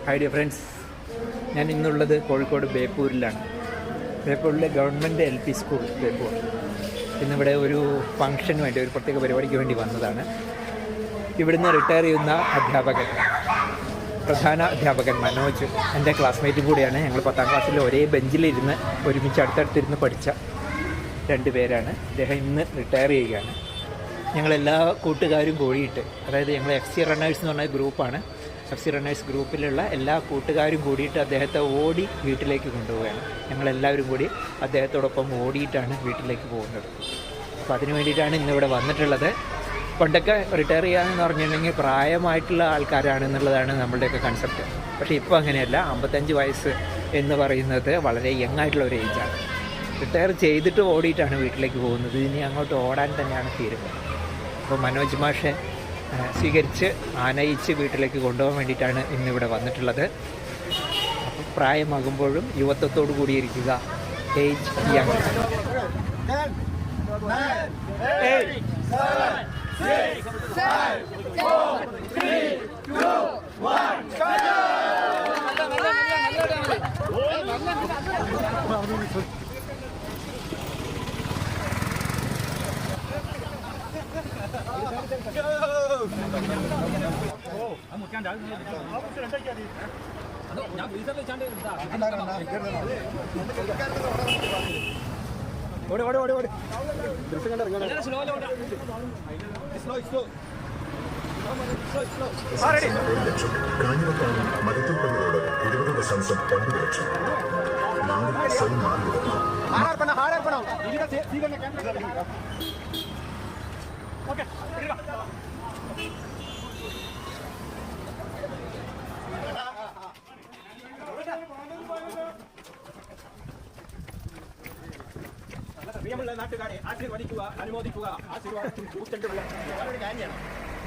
Hi dear friends, ഞാൻ ഇന്നുള്ളത് കോഴിക്കോട് ബേപ്പൂരിലാണ്. ബേപ്പൂരിലെ ഗവൺമെൻറ് LP സ്കൂൾ ബേപ്പൂർ. ഇന്നിവിടെ ഒരു ഫംഗ്ഷന് വേണ്ടി, ഒരു പ്രത്യേക പരിപാടിക്ക് വേണ്ടി വന്നതാണ്. ഇവിടുന്ന് റിട്ടയർ ചെയ്യുന്ന അധ്യാപകൻ, പ്രധാന അധ്യാപകൻ മനോജ് എൻ്റെ ക്ലാസ്മേറ്റും കൂടിയാണ്. ഞങ്ങൾ 10ാം ക്ലാസ്സിൽ ഒരേ ബെഞ്ചിലിരുന്ന് ഒരുമിച്ച് അടുത്തടുത്തിരുന്ന് പഠിച്ച 2 പേരാണ്. അദ്ദേഹം ഇന്ന് റിട്ടയർ ചെയ്യുകയാണ്. ഞങ്ങളെല്ലാ കൂട്ടുകാരും കൂടിയിട്ട്, അതായത് ഞങ്ങൾ FC റണ്ണേഴ്സ് എന്ന് പറഞ്ഞ ഗ്രൂപ്പാണ്. FC റണ്ണേഴ്സ് ഗ്രൂപ്പിലുള്ള എല്ലാ കൂട്ടുകാരും കൂടിയിട്ട് അദ്ദേഹത്തെ ഓടി വീട്ടിലേക്ക് കൊണ്ടുപോവുകയാണ്. ഞങ്ങളെല്ലാവരും കൂടി അദ്ദേഹത്തോടൊപ്പം ഓടിയിട്ടാണ് വീട്ടിലേക്ക് പോകുന്നത്. അപ്പോൾ അതിന് വേണ്ടിയിട്ടാണ് ഇന്നിവിടെ വന്നിട്ടുള്ളത്. പണ്ടൊക്കെ റിട്ടയർ ചെയ്യാമെന്ന് പറഞ്ഞിട്ടുണ്ടെങ്കിൽ പ്രായമായിട്ടുള്ള ആൾക്കാരാണെന്നുള്ളതാണ് നമ്മളുടെയൊക്കെ കൺസെപ്റ്റ്. പക്ഷേ ഇപ്പോൾ അങ്ങനെയല്ല. 55 വയസ്സ് എന്ന് പറയുന്നത് വളരെ യങ് ആയിട്ടുള്ള ഒരു ഏജാണ്. റിട്ടയർ ചെയ്തിട്ട് ഓടിയിട്ടാണ് വീട്ടിലേക്ക് പോകുന്നത്. ഇനി അങ്ങോട്ട് ഓടാൻ തന്നെയാണ് തീരുമാനം. അപ്പോൾ മനോജ് മാഷെ സ്വീകരിച്ച് ആനയിച്ച് വീട്ടിലേക്ക് കൊണ്ടുപോകാൻ വേണ്ടിയിട്ടാണ് ഇന്നിവിടെ വന്നിട്ടുള്ളത്. അപ്പോൾ പ്രായമാകുമ്പോഴും യുവത്വത്തോടു കൂടിയിരിക്കുക. Age young. 8, 7, 6, 5, 4, 3, 2, 1.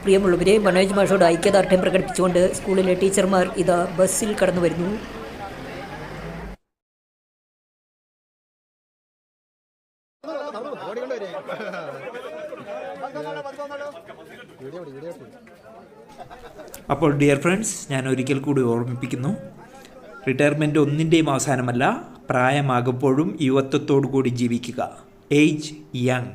പ്രിയമുള്ളവരെ, മനോജ് മാഷോട് ഐക്യദാർഢ്യം പ്രകടിപ്പിച്ചുകൊണ്ട് സ്കൂളിലെ ടീച്ചർമാർ ഇതാ ബസ്സിൽ കടന്നു വരുന്നു. അപ്പോൾ ഡിയർ ഫ്രണ്ട്സ്, ഞാൻ ഒരിക്കൽ കൂടി ഓർമ്മിപ്പിക്കുന്നു, റിട്ടയർമെൻറ്റ് ഒന്നിൻ്റെയും അവസാനമല്ല. പ്രായമാകുമ്പോഴും യുവത്വത്തോടു കൂടി ജീവിക്കുക. Age young.